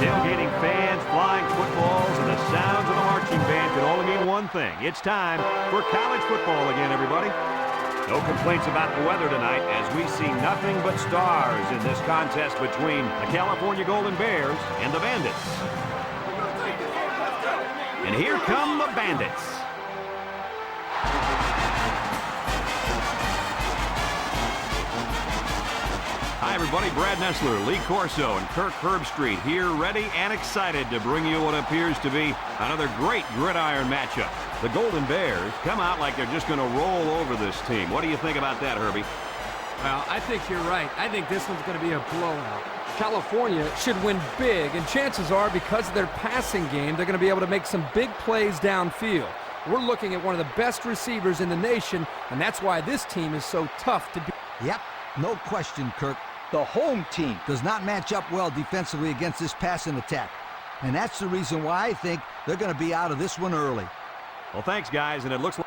Tailgating fans, flying footballs, and the sounds of the marching band can only mean one thing. It's time for college football again, everybody. No complaints about the weather tonight as we see nothing but stars in this contest between the California Golden Bears and the Bandits. And here come the Bandits. Hi, everybody. Brad Nessler, Lee Corso, and Kirk Herbstreit here, ready and excited to bring you what appears to be another great gridiron matchup. The Golden Bears come out like they're just going to roll over this team. What do you think about that, Herbie? Well, I think you're right. I think this one's going to be a blowout. California should win big, and chances are, because of their passing game, they're going to be able to make some big plays downfield. We're looking at one of the best receivers in the nation, and that's why this team is so tough to beat. Yep, no question, Kirk. The home team does not match up well defensively against this passing attack. And that's the reason why I think they're going to be out of this one early. Well, thanks, guys, and it looks like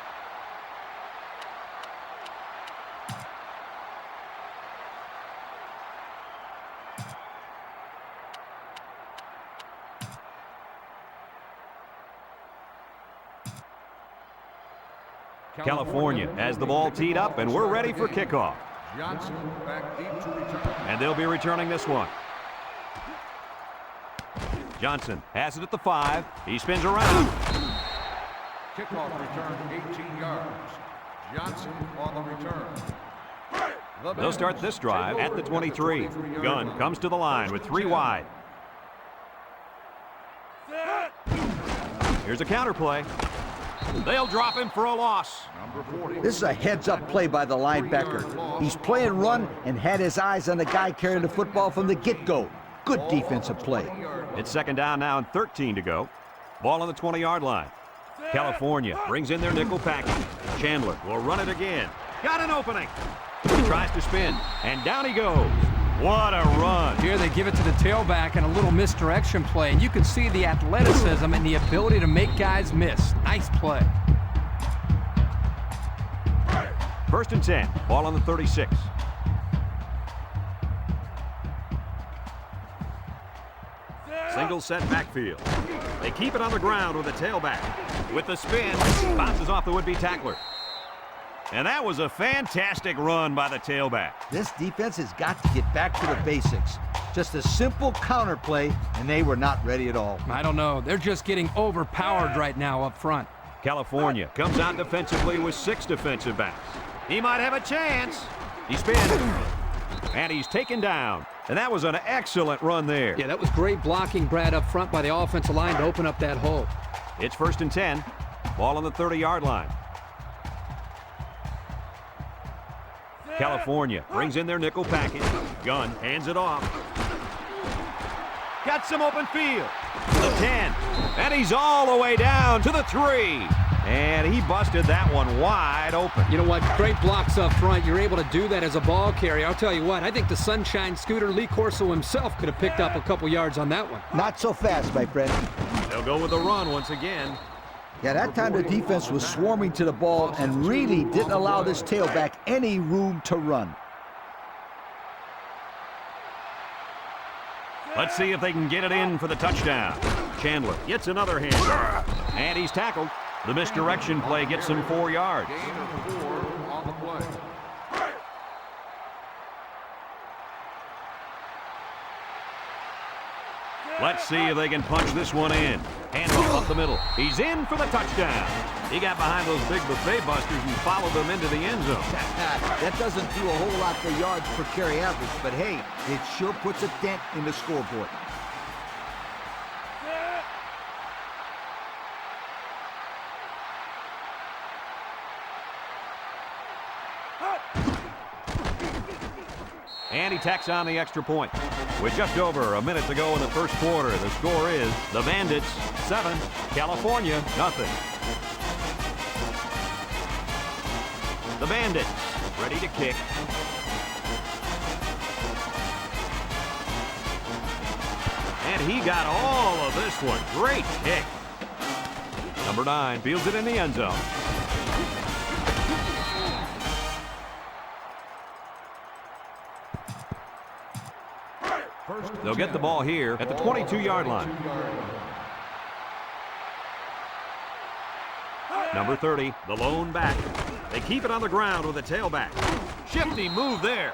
California has the ball teed up, and we're ready for kickoff. Johnson back deep to return. And they'll be returning this one. Johnson has it at the 5. He spins around. Kickoff return 18 yards. Johnson on the return. They'll start this drive at the 23. Gunn comes to the line with 3 wide. Here's a counter play. They'll drop him for a loss. This is a heads-up play by the linebacker. He's playing run and had his eyes on the guy carrying the football from the get-go. Good defensive play. It's second down now and 13 to go. Ball on the 20-yard line. California brings in their nickel package. Chandler will run it again. Got an opening. He tries to spin, and down he goes. What a run. Here they give it to the tailback and a little misdirection play, and you can see the athleticism and the ability to make guys miss. Nice play. First and 10. Ball on the 36. Single set backfield. They keep it on the ground with the tailback. With the spin, bounces off the would-be tackler. And that was a fantastic run by the tailback. This defense has got to get back to the basics. Just a simple counter play, and they were not ready at all. I don't know. They're just getting overpowered right now up front. California comes out defensively with 6 defensive backs. He might have a chance. He spins. And he's taken down. And that was an excellent run there. Yeah, that was great blocking, Brad, up front by the offensive line to open up that hole. It's first and 10. Ball on the 30-yard line. California brings in their nickel package. Gunn hands it off. Got some open field. The 10. And he's all the way down to the 3. And he busted that one wide open. You know what? Great blocks up front. You're able to do that as a ball carrier. I'll tell you what, I think the Sunshine Scooter, Lee Corso himself, could have picked up a couple yards on that one. Not so fast, my friend. They'll go with the run once again. Yeah, that time the defense was swarming to the ball and really didn't allow this tailback any room to run. Let's see if they can get it in for the touchdown. Chandler gets another hand. And he's tackled. The misdirection play gets him 4 yards. Gain of 4 on the play. Let's see if they can punch this one in. Handoff up the middle. He's in for the touchdown. He got behind those big buffet busters and followed them into the end zone. That doesn't do a whole lot for yards per carry average, but hey, it sure puts a dent in the scoreboard. And he tacks on the extra point. With just over a minute to go in the first quarter, the score is the Bandits 7, California nothing. The Bandits ready to kick. And he got all of this one. Great kick. Number 9 fields it in the end zone. First They'll get the ball here at the 22-yard line. Number 30, the lone back. They keep it on the ground with a tailback. Shifty move there.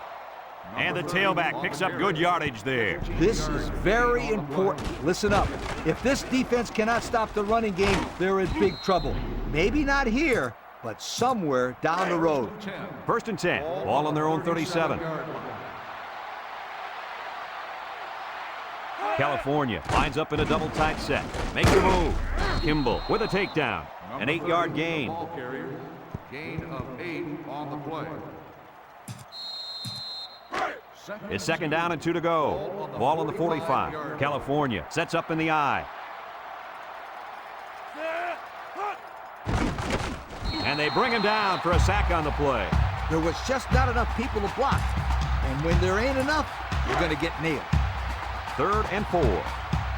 And the tailback picks up good yardage there. This is very important. Listen up. If this defense cannot stop the running game, they're in big trouble. Maybe not here, but somewhere down the road. 1st and 10. Ball on their own 37. California lines up in a double tight set. Make the move. Kimball with a takedown. An 8-yard gain. Ball carrier, gain of 8 on the play. It's 2nd down and 2 to go. Ball on the 45. California sets up in the I. And they bring him down for a sack on the play. There was just not enough people to block. And when there ain't enough, you're going to get nailed. 3rd and 4.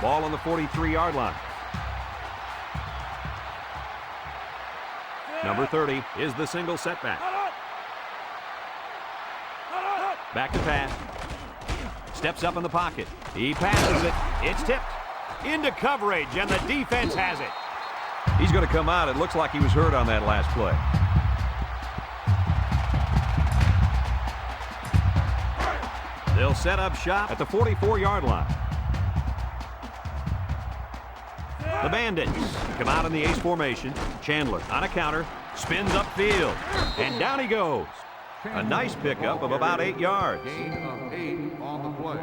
Ball on the 43-yard line. Number 30 is the single setback. Back to pass. Steps up in the pocket. He passes it. It's tipped. Into coverage, and the defense has it. He's going to come out. It looks like he was hurt on that last play. They'll set up shop at the 44-yard line. The Bandits come out in the ace formation. Chandler on a counter. Spins upfield. And down he goes. A nice pickup of about 8 yards. Gain of 8 on the play.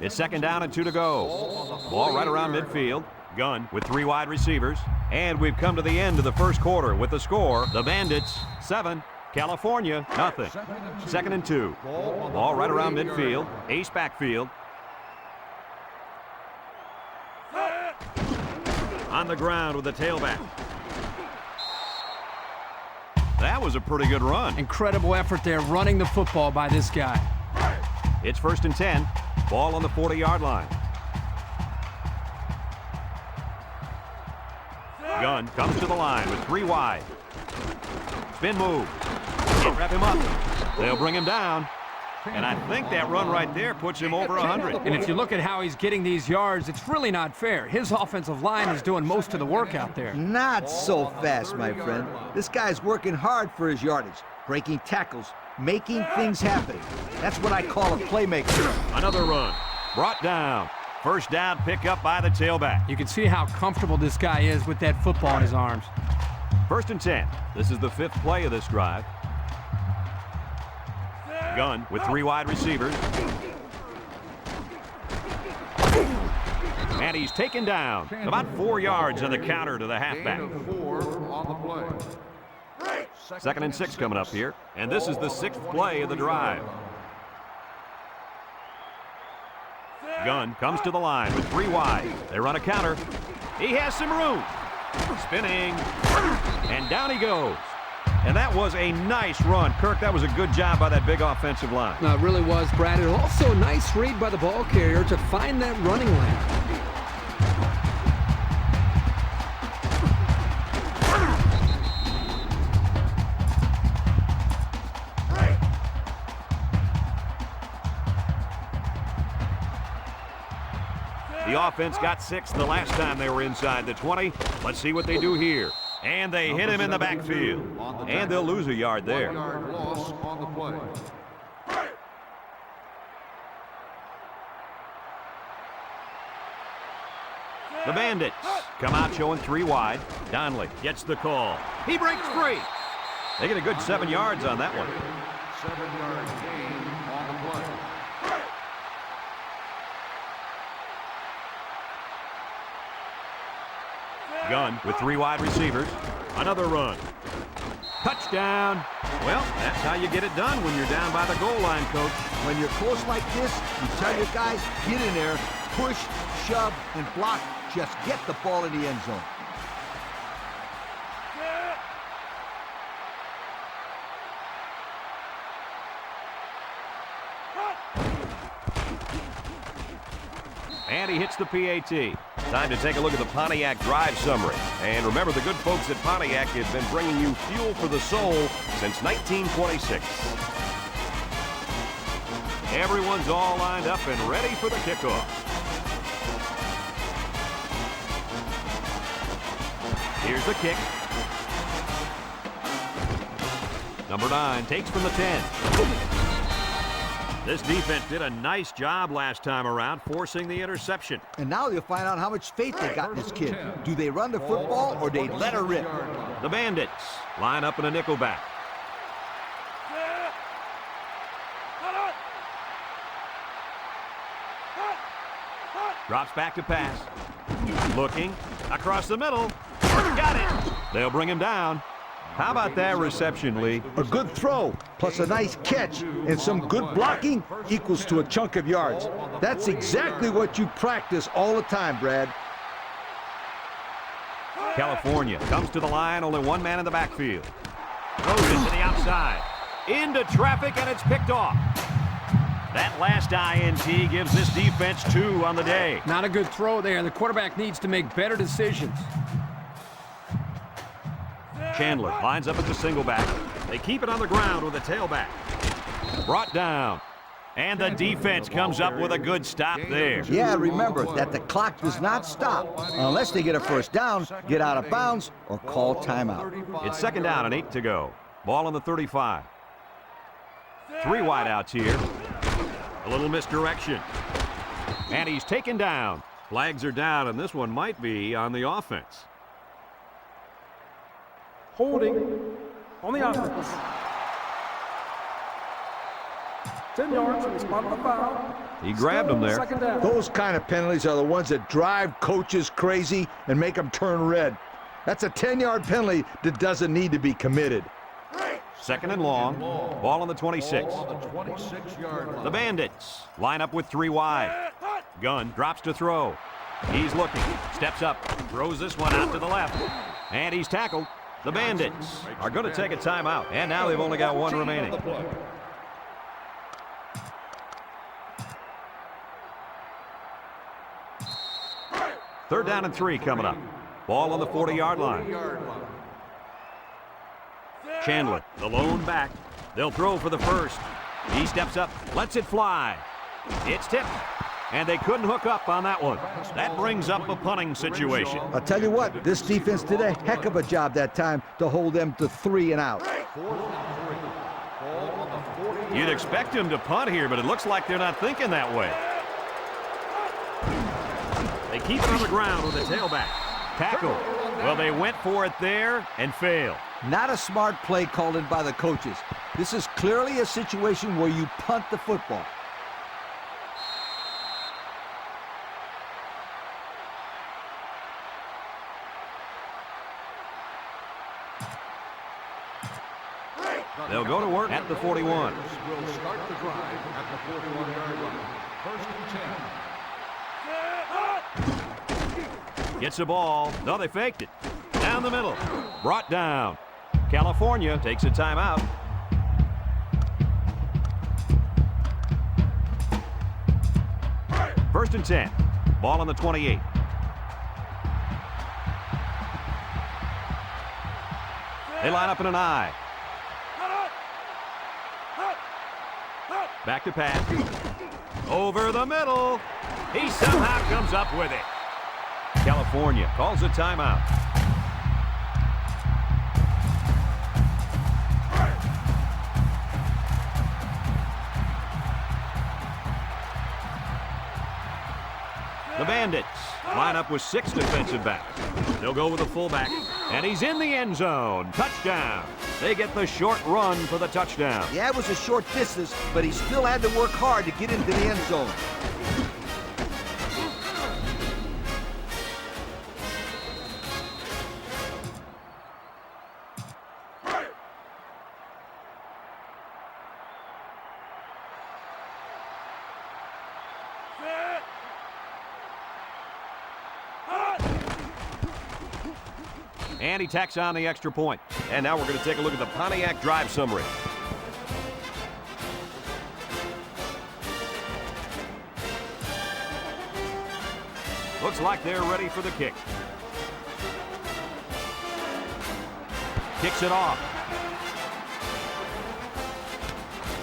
It's 2nd down and 2 to go. Ball right around midfield. Gunn with 3 wide receivers. And we've come to the end of the first quarter with the score. The Bandits 7, California nothing. 2nd and 2. Ball right around midfield. Ace backfield. On the ground with the tailback. That was a pretty good run. Incredible effort there running the football by this guy. It's 1st and 10. Ball on the 40-yard line. Gunn comes to the line with 3 wide. Spin move. Can't wrap him up. They'll bring him down. And I think that run right there puts him over 100. And if you look at how he's getting these yards, it's really not fair. His offensive line is doing most of the work out there. Not so fast, my friend. This guy's working hard for his yardage, breaking tackles, making things happen. That's what I call a playmaker. Another run. Brought down. 1st down pick up by the tailback. You can see how comfortable this guy is with that football in his arms. 1st and 10. This is the 5th play of this drive. Gunn with 3 wide receivers. And he's taken down. About 4 yards on the counter to the halfback. Gain of 4 on the play. 2nd and 6 coming up here. And this is the 6th play of the drive. Gunn comes to the line with 3 wide. They run a counter. He has some room. Spinning. And down he goes. And that was a nice run. Kirk, that was a good job by that big offensive line. It really was, Brad. And also a nice read by the ball carrier to find that running lane. The offense got 6 the last time they were inside the 20. Let's see what they do here. And they hit him in the backfield. And they'll lose a yard there. 1 yard loss on the play. The Bandits come out showing 3 wide. Donnelly gets the call. He breaks free. They get a good 7 yards on that one. 7-yard gain on the play. Gunn with 3 wide receivers. Another run. Touchdown. Well, that's how you get it done when you're down by the goal line, Coach. When you're close like this, you tell your guys, get in there, push, shove, and block. Just get the ball in the end zone. And he hits the PAT. Time to take a look at the Pontiac drive summary. And remember, the good folks at Pontiac have been bringing you fuel for the soul since 1926. Everyone's all lined up and ready for the kickoff. Here's the kick. Number 9 takes from the 10. This defense did a nice job last time around, forcing the interception. And now you'll find out how much faith they got in this kid. Do they run the football or they let her rip? The Bandits line up in a nickelback. Drops back to pass. Looking across the middle. Got it. They'll bring him down. How about that reception, Lee? A good throw, plus a nice catch, and some good blocking equals to a chunk of yards. That's exactly what you practice all the time, Brad. California comes to the line, only one man in the backfield. Throws it to the outside. Into traffic, and it's picked off. That last INT gives this defense 2 on the day. Not a good throw there. The quarterback needs to make better decisions. Chandler lines up at the single back. They keep it on the ground with a tailback. Brought down. And the defense comes up with a good stop there. Yeah, remember that the clock does not stop unless they get a first down, get out of bounds, or call timeout. It's 2nd down and 8 to go. Ball on the 35. 3 wideouts here. A little misdirection. And he's taken down. Flags are down, and this one might be on the offense. Holding on the offense. 10 yards from the spot of the foul. He grabbed him there. 2nd down. Those kind of penalties are the ones that drive coaches crazy and make them turn red. That's a 10-yard penalty that doesn't need to be committed. 2nd and long. Ball on the 26. Ball on the 26-yard line. The Bandits line up with 3 wide. Gunn drops to throw. He's looking. Steps up. Throws this one out to the left. And he's tackled. The Bandits are going to take a timeout. And now they've only got 1 remaining. 3rd down and 3 coming up. Ball on the 40-yard line. Chandler, the lone back. They'll throw for the first. He steps up, lets it fly. It's tipped, and they couldn't hook up on that one. That brings up a punting situation. I'll tell you what, this defense did a heck of a job that time to hold them to 3 and out. You'd expect him to punt here, but it looks like they're not thinking that way. They keep it on the ground with a tailback. Tackle. Well, they went for it there and failed. Not a smart play called in by the coaches. This is clearly a situation where you punt the football. They'll go to work at the 41. Will start the drive at the 41-yard line. 1st and 10. Gets the ball. No, they faked it. Down the middle. Brought down. California takes a timeout. First and 10. Ball on the 28. They line up in an I. Back to pass. Over the middle. He somehow comes up with it. California calls a timeout. The Bandits line up with 6 defensive backs. They'll go with a fullback, and he's in the end zone. Touchdown. They get the short run for the touchdown. Yeah, it was a short distance, but he still had to work hard to get into the end zone. And he tacks on the extra point. And now we're going to take a look at the Pontiac drive summary. Looks like they're ready for the kick. Kicks it off.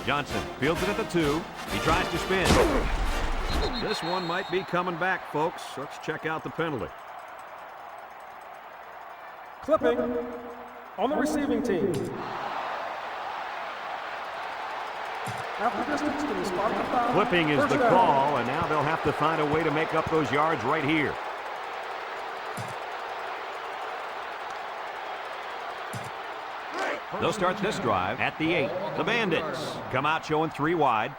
Johnson fields it at the 2. He tries to spin. This one might be coming back, folks. Let's check out the penalty. Clipping on the receiving team. After distance to the spot of the foul. Clipping is First the down. call, and now they'll have to find a way to make up those yards right here. They'll start this drive at the 8. The Bandits come out showing 3 wide.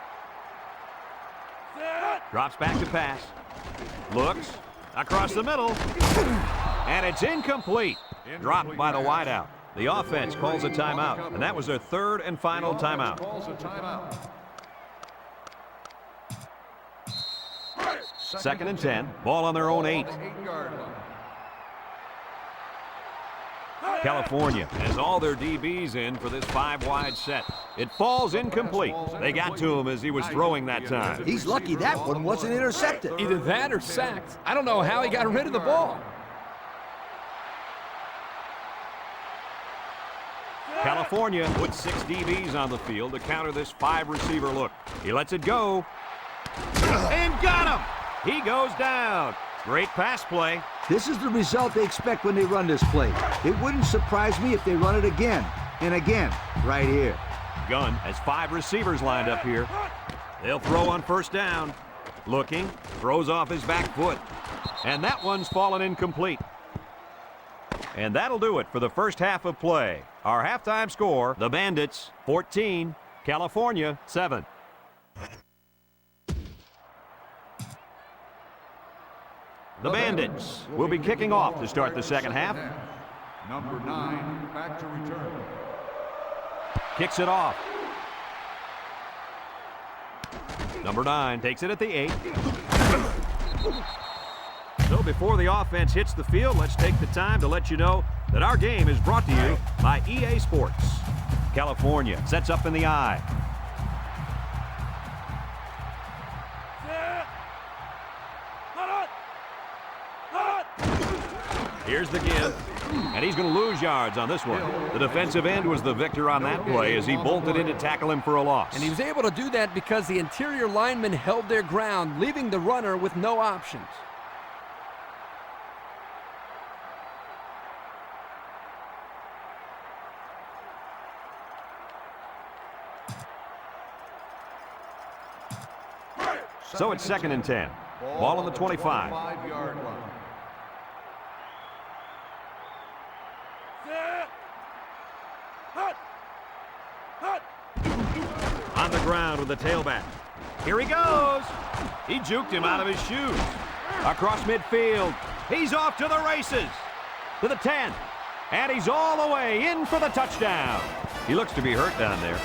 Drops back to pass. Looks across the middle. And it's incomplete. Dropped by the wideout. The offense calls a timeout, and that was their 3rd and final timeout. Second and 10. Ball on their own 8. California has all their DBs in for this 5-wide set. It falls incomplete. They got to him as he was throwing that time. He's lucky that one wasn't intercepted. Either that or sacked. I don't know how he got rid of the ball. California puts 6 DBs on the field to counter this 5-receiver look. He lets it go. And got him! He goes down. Great pass play. This is the result they expect when they run this play. It wouldn't surprise me if they run it again and again right here. Gunn has 5 receivers lined up here. They'll throw on first down. Looking, throws off his back foot. And that one's fallen incomplete. And that'll do it for the first half of play. Our halftime score, the Bandits 14, California 7. The Bandits will be kicking off to start the second half. Number 9, back to return. Kicks it off. Number 9 takes it at the 8. So before the offense hits the field, let's take the time to let you know that our game is brought to you by EA Sports. California sets up in the I. Here's the give, and he's going to lose yards on this one. The defensive end was the victor on that play as he bolted in to tackle him for a loss. And he was able to do that because the interior linemen held their ground, leaving the runner with no options. So it's second and 10. Ball on the 25. 5-yard line. On the ground with the tailback. Here he goes. He juked him out of his shoes. Across midfield. He's off to the races. To the 10. And he's all the way in for the touchdown. He looks to be hurt down there.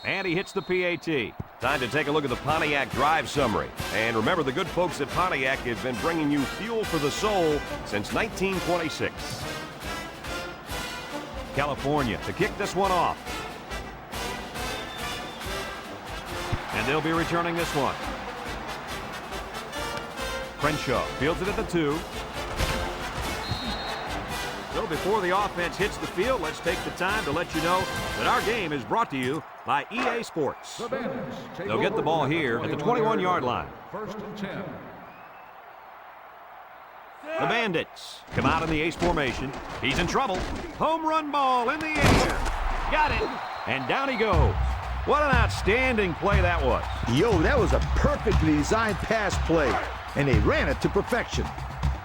And he hits the PAT. Time to take a look at the Pontiac drive summary. And remember, the good folks at Pontiac have been bringing you fuel for the soul since 1926. California to kick this one off. And they'll be returning this one. Crenshaw fields it at the 2. So before the offense hits the field, let's take the time to let you know that our game is brought to you by EA Sports. The Bandits take They'll get the over ball here at the 21-yard line. First and 10. The Bandits come out in the ace formation. He's in trouble. Home run ball in the air. Got it. And down he goes. What an outstanding play that was. Yo, that was a perfectly designed pass play, and they ran it to perfection.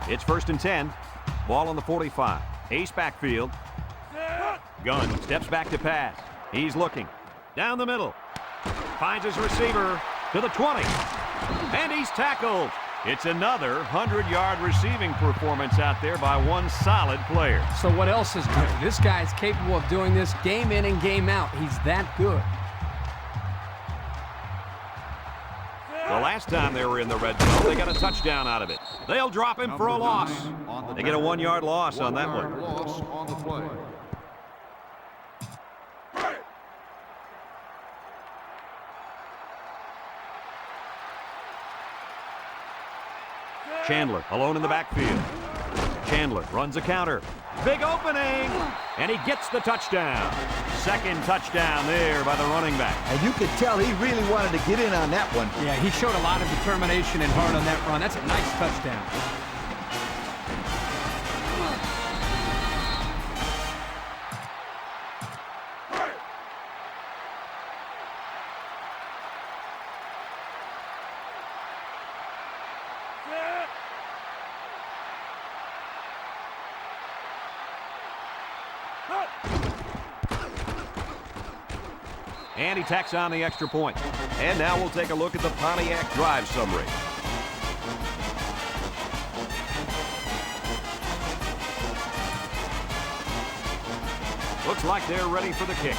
It's first and 10. Ball on the 45. Ace backfield. Gunn steps back to pass. He's looking. Down the middle. Finds his receiver to the 20. And he's tackled. It's another 100-yard receiving performance out there by one solid player. So what else is new? This guy's capable of doing this game in and game out. He's that good. The last time they were in the red zone, they got a touchdown out of it. They'll drop him for a loss. They get a 1-yard loss on that one. Loss on the play. Chandler alone in the backfield. Chandler runs a counter. Big opening, and he gets the touchdown. Second touchdown there by the running back. And you could tell he really wanted to get in on that one. Yeah, he showed a lot of determination and heart on that run. That's a nice touchdown. And he tacks on the extra point. And now we'll take a look at the Pontiac drive summary. Looks like they're ready for the kick.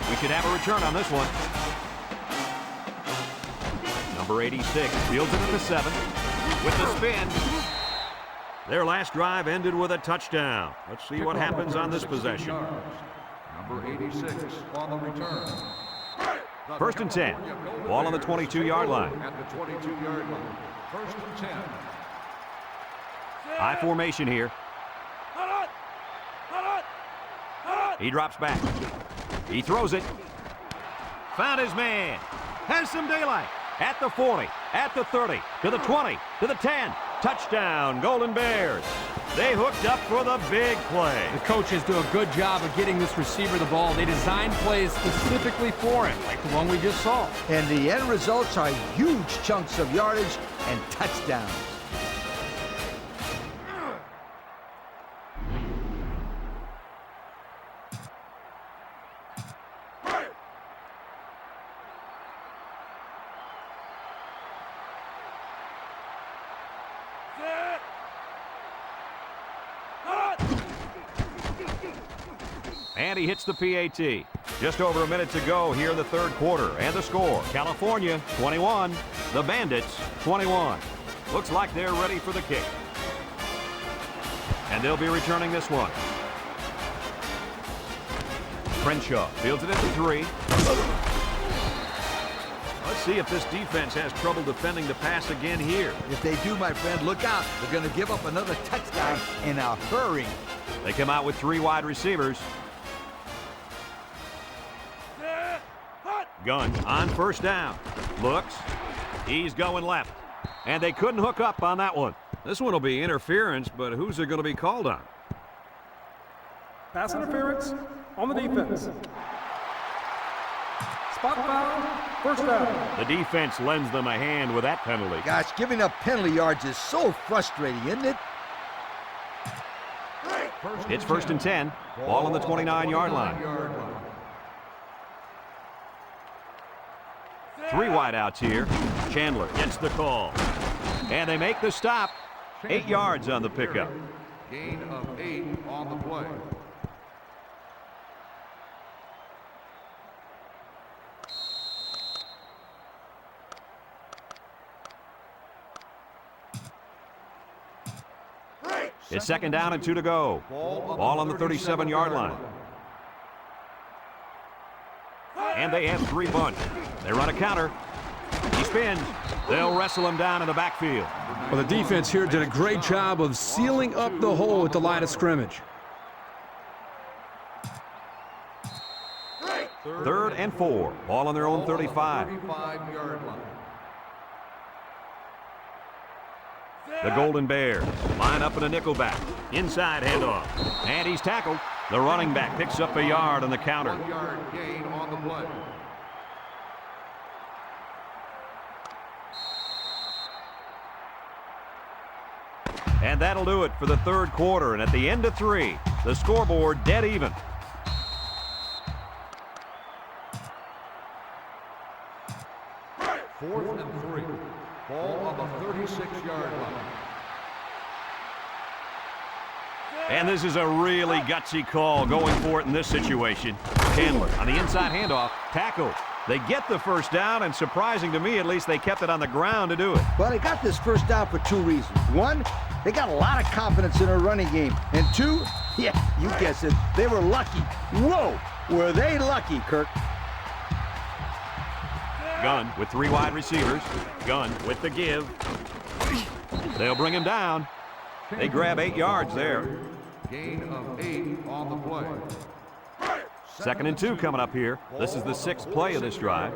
We should have a return on this one. Number 86 fields it at the 7 with the spin. Their last drive ended with a touchdown. Let's see what happens on this possession. Number 86 on the return. First and 10. Ball on the 22-yard line. At the 22-yard line. First and 10. High formation here. He drops back. He throws it. Found his man. Has some daylight. At the 40, at the 30, to the 20, to the 10. Touchdown, Golden Bears. They hooked up for the big play. The coaches do a good job of getting this receiver the ball. They designed plays specifically for him, like the one we just saw. And the end results are huge chunks of yardage and touchdowns. And he hits the PAT. Just over a minute to go here in the third quarter. And the score, California 21, the Bandits 21. Looks like they're ready for the kick. And they'll be returning this one. Crenshaw fields it at the 3. Let's see if this defense has trouble defending the pass again here. If they do, my friend, look out. They're going to give up another touchdown in a hurry. They come out with 3 wide receivers. Gunn on first down. Looks. He's going left. And they couldn't hook up on that one. This one will be interference, but who's it going to be called on? Pass interference on the defense. Spot foul, first down. The defense lends them a hand with that penalty. Gosh, giving up penalty yards is so frustrating, isn't it? It's first and 10. Ball on the 29-yard line. 3 wideouts here. Chandler gets the call. And they make the stop. 8 yards on the pickup. Gain of 8 on the play. It's second down and 2 to go. Ball on the 37-yard line. And they have 3 bunch. They run a counter. He spins. They'll wrestle him down in the backfield. Well, the defense here did a great job of sealing up the hole at the line of scrimmage. Third and 4. Ball on their own 35. 35-yard line. The Golden Bears line up in a nickelback. Inside handoff. And he's tackled. The running back picks up a yard on the counter. 1-yard gain on the play. And that'll do it for the third quarter. And at the end of 3, the scoreboard dead even. 4th and 3. Ball on the 36-yard line. And this is a really gutsy call going for it in this situation. Chandler on the inside handoff. Tackle. They get the first down, and surprising to me, at least, they kept it on the ground to do it. Well, they got this first down for two reasons. One, they got a lot of confidence in their running game. And two, yeah, you guessed it, they were lucky. Whoa, were they lucky, Kirk? Gunn with 3 wide receivers. Gunn with the give. They'll bring him down. They grab 8 yards there. Gain of 8 on the play. 2nd and 2 coming up here. This is the 6th play of this drive.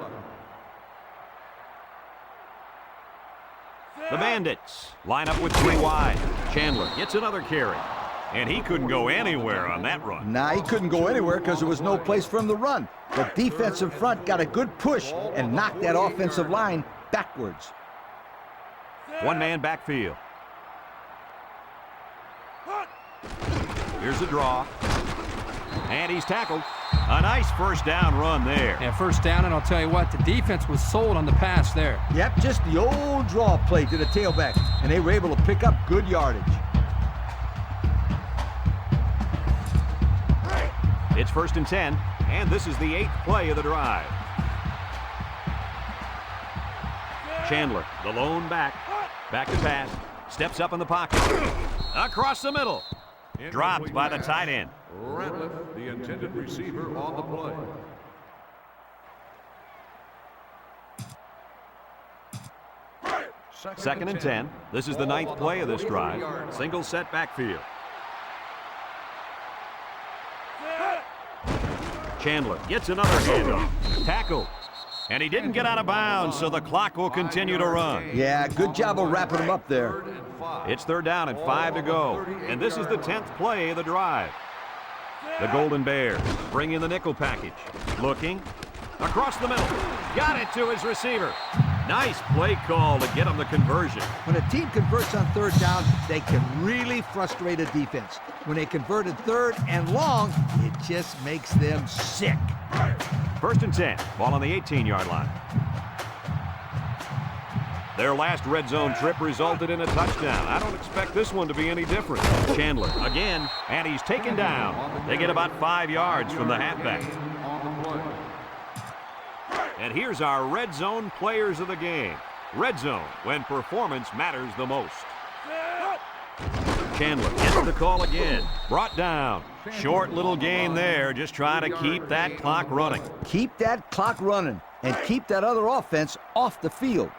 The Bandits line up with 3 wide. Chandler gets another carry. And he couldn't go anywhere on that run. Nah, he couldn't go anywhere because there was no place for him to run. The defensive front got a good push and knocked that offensive line backwards. 1-man backfield. Here's the draw. And he's tackled. A nice first down run there. Yeah, first down, and I'll tell you what, the defense was sold on the pass there. Yep, just the old draw play to the tailback, and they were able to pick up good yardage. It's 1st and 10, and this is the 8th play of the drive. Chandler, the lone back to pass, steps up in the pocket, across the middle, dropped by the tight end. Ratliff, the intended receiver on the play. Second and 10. This is the 9th play of this drive. Single set backfield. Chandler gets another handoff. Tackle. And he didn't get out of bounds, so the clock will continue to run. Yeah, good job of wrapping him up there. It's 3rd down and 5 to go. And this is the 10th play of the drive. The Golden Bears bring in the nickel package. Looking. Across the middle. Got it to his receiver. Nice play call to get him the conversion. When a team converts on 3rd down, they can really frustrate a defense. When they converted 3rd and long, it just makes them sick. 1st and 10. Ball on the 18-yard line. Their last red zone trip resulted in a touchdown. I don't expect this one to be any different. Chandler again, and he's taken down. They get about 5 yards from the halfback. And here's our red zone players of the game. Red zone, when performance matters the most. Chandler gets the call again. Brought down. Short little gain there, just trying to keep that clock running. Keep that clock running and keep that other offense off the field.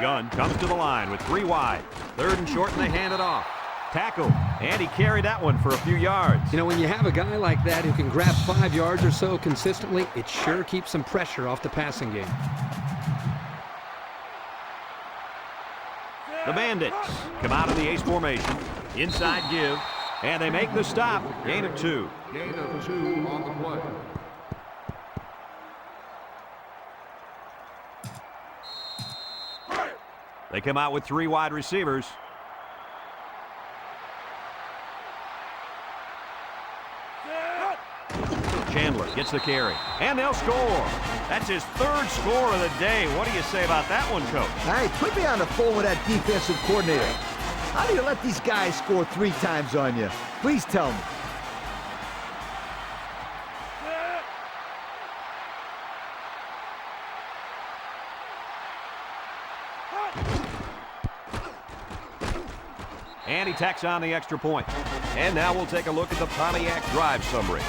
Gunn comes to the line with 3 wide. 3rd and short, and they hand it off. Tackle, and he carried that one for a few yards. You know, when you have a guy like that who can grab 5 yards or so consistently, it sure keeps some pressure off the passing game. The Bandits come out in the ace formation. Inside give, and they make the stop. Gain of 2. Gain of 2 on the play. They come out with 3 wide receivers. Chandler gets the carry, and they'll score. That's his 3rd score of the day. What do you say about that one, Coach? All right, put me on the phone with that defensive coordinator. How do you let these guys score 3 times on you? Please tell me. And he tacks on the extra point. And now we'll take a look at the Pontiac drive summary.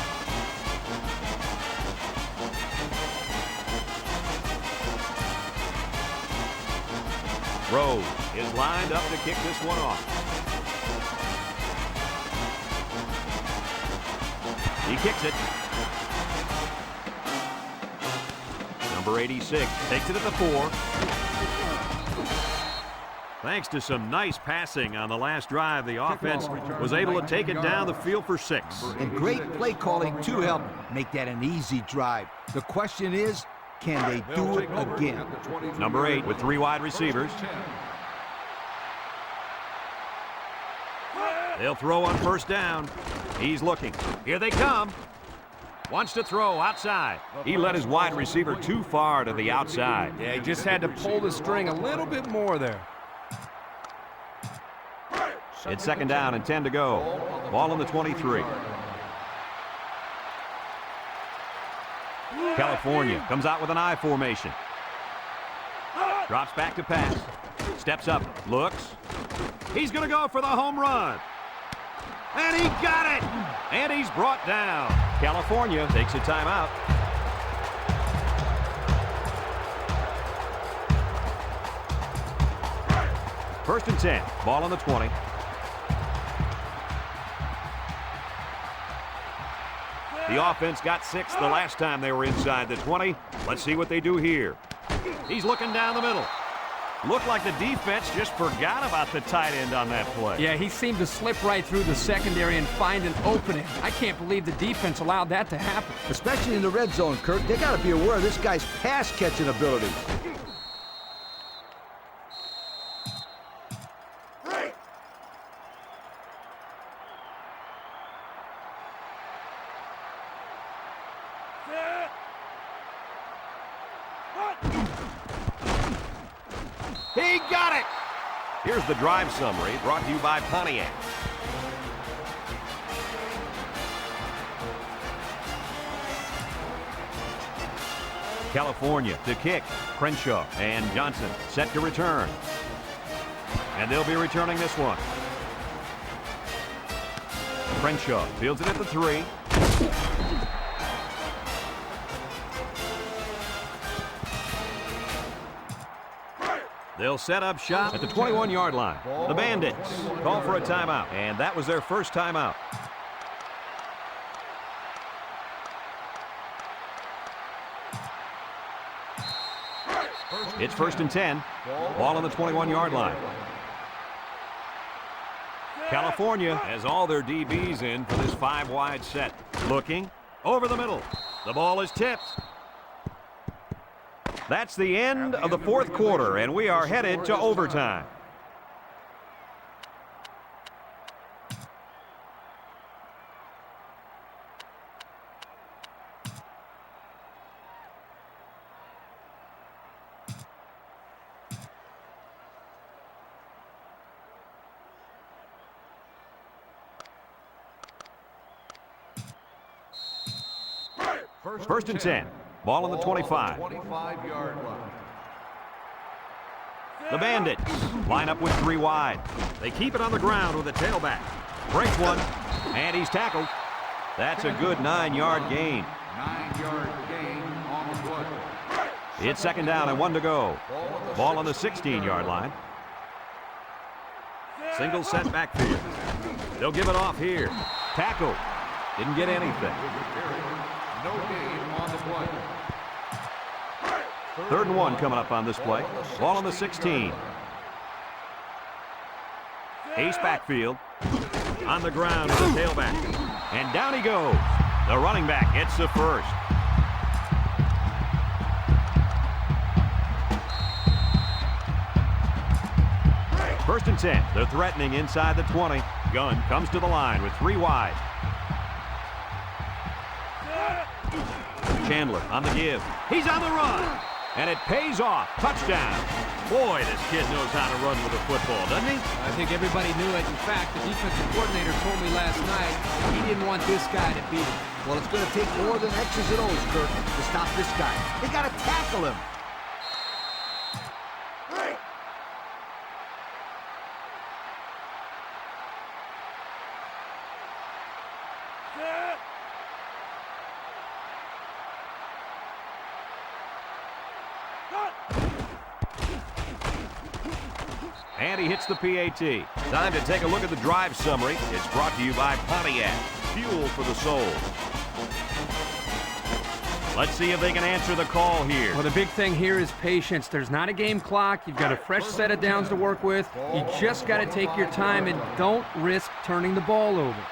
Rose is lined up to kick this one off. He kicks it. Number 86 takes it at the 4. Thanks to some nice passing on the last drive, the offense was able to take it down the field for 6. And great play calling to help make that an easy drive. The question is, can they do it again? Number 8 with 3 wide receivers. They'll throw on 1st down. He's looking. Here they come. Wants to throw outside. He led his wide receiver too far to the outside. Yeah, he just had to pull the string a little bit more there. It's second down and 10 to go. Ball on the 23. California comes out with an I formation. Drops back to pass. Steps up. Looks. He's going to go for the home run. And he got it! And he's brought down. California takes a timeout. First and 10. Ball on the 20. The offense got 6 the last time they were inside the 20. Let's see what they do here. He's looking down the middle. Looked like the defense just forgot about the tight end on that play. Yeah, he seemed to slip right through the secondary and find an opening. I can't believe the defense allowed that to happen. Especially in the red zone, Kirk. They got to be aware of this guy's pass-catching ability. He got it! Here's the drive summary brought to you by Pontiac. California to kick. Crenshaw and Johnson set to return. And they'll be returning this one. Crenshaw fields it at the 3. They'll set up shop at the 21-yard line. The Bandits call for a timeout, and that was their first timeout. It's first and 10. Ball on the 21-yard line. California has all their DBs in for this 5-wide set. Looking over the middle. The ball is tipped. That's the end of the fourth quarter, and we are headed to overtime. First and 10. Ball on the 25. 25-yard line. The Bandits line up with 3 wide. They keep it on the ground with a tailback. Breaks one, and he's tackled. That's a good 9-yard gain. 9-yard gain on the play. It's second down and 1 to go. Ball on the 16-yard line. Single set backfield. They'll give it off here. Tackle. Didn't get anything. No gain on the play. Third and 1 coming up on this play. Ball on the 16. Ace backfield. On the ground with the tailback. And down he goes. The running back gets the first. First and 10. They're threatening inside the 20. Gunn comes to the line with 3 wide. Chandler on the give. He's on the run. And it pays off. Touchdown. Boy, this kid knows how to run with a football, doesn't he? I think everybody knew it. In fact, the defensive coordinator told me last night he didn't want this guy to beat him. Well, it's going to take more than X's and O's, Kirk, to stop this guy. They got to tackle him. And he hits the PAT. Time to take a look at the drive summary. It's brought to you by Pontiac. Fuel for the soul. Let's see if they can answer the call here. Well, the big thing here is patience. There's not a game clock. You've got a fresh set of downs to work with. You just got to take your time and don't risk turning the ball over.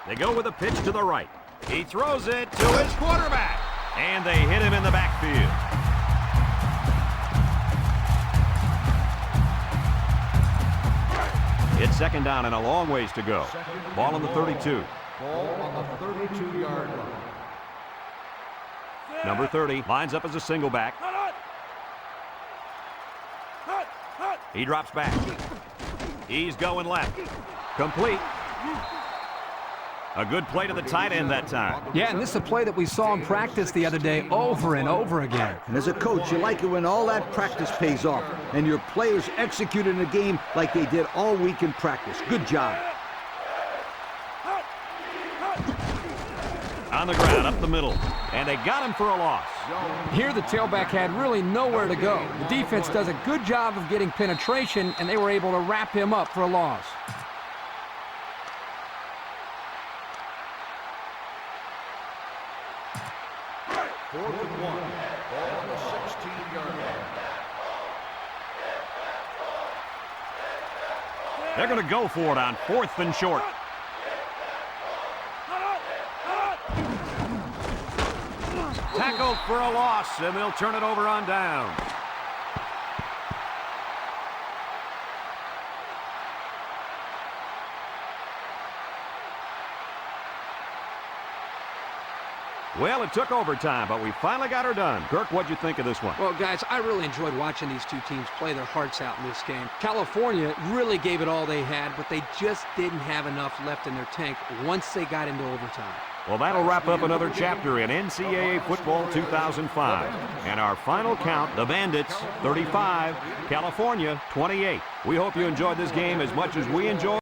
They go with a pitch to the right. He throws it to his quarterback. And they hit him in the backfield. second down and a long ways to go. Ball on the 32. Ball on the 32-yard line. Number 30 lines up as a single back. He drops back. He's going left. Complete. A good play to the tight end that time. Yeah, and this is a play that we saw in practice the other day over and over again. And as a coach, you like it when all that practice pays off and your players execute in the game like they did all week in practice. Good job. On the ground, up the middle. And they got him for a loss. Here the tailback had really nowhere to go. The defense does a good job of getting penetration, and they were able to wrap him up for a loss. Fourth and 1. Ball on the 16-yard line. They're going to go for it on 4th and short. Tackled for a loss, and they'll turn it over on down. Well, it took overtime, but we finally got her done. Kirk, what'd you think of this one? Well, guys, I really enjoyed watching these two teams play their hearts out in this game. California really gave it all they had, but they just didn't have enough left in their tank once they got into overtime. Well, that'll wrap up another chapter in NCAA Football 2005. And our final count, the Bandits, 35, California, 28. We hope you enjoyed this game as much as we enjoyed.